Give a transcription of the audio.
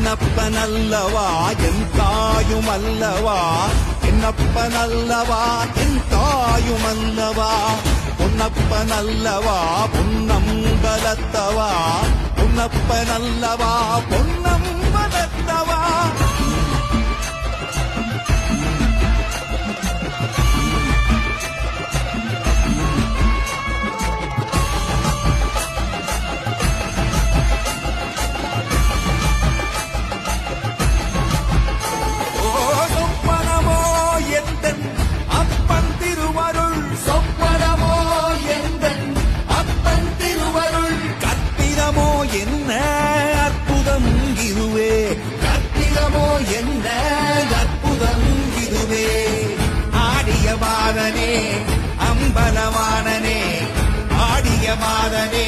என்னப்பனல்லவா என் தாயுமல்லவா என்னப்பனல்லவா என் தாயுமல்லவா பொன்னப்பனல்லவா பொன்னம்பலத்தவா பொன்னப்பனல்லவா பொன்னம்பலத்தவா என்ன அற்புதம் இதுவே கற்பிதமோ என்ன அற்புதம் இதுவே ஆடிய மாதனே அம்பலவானனே ஆடிய மாதனே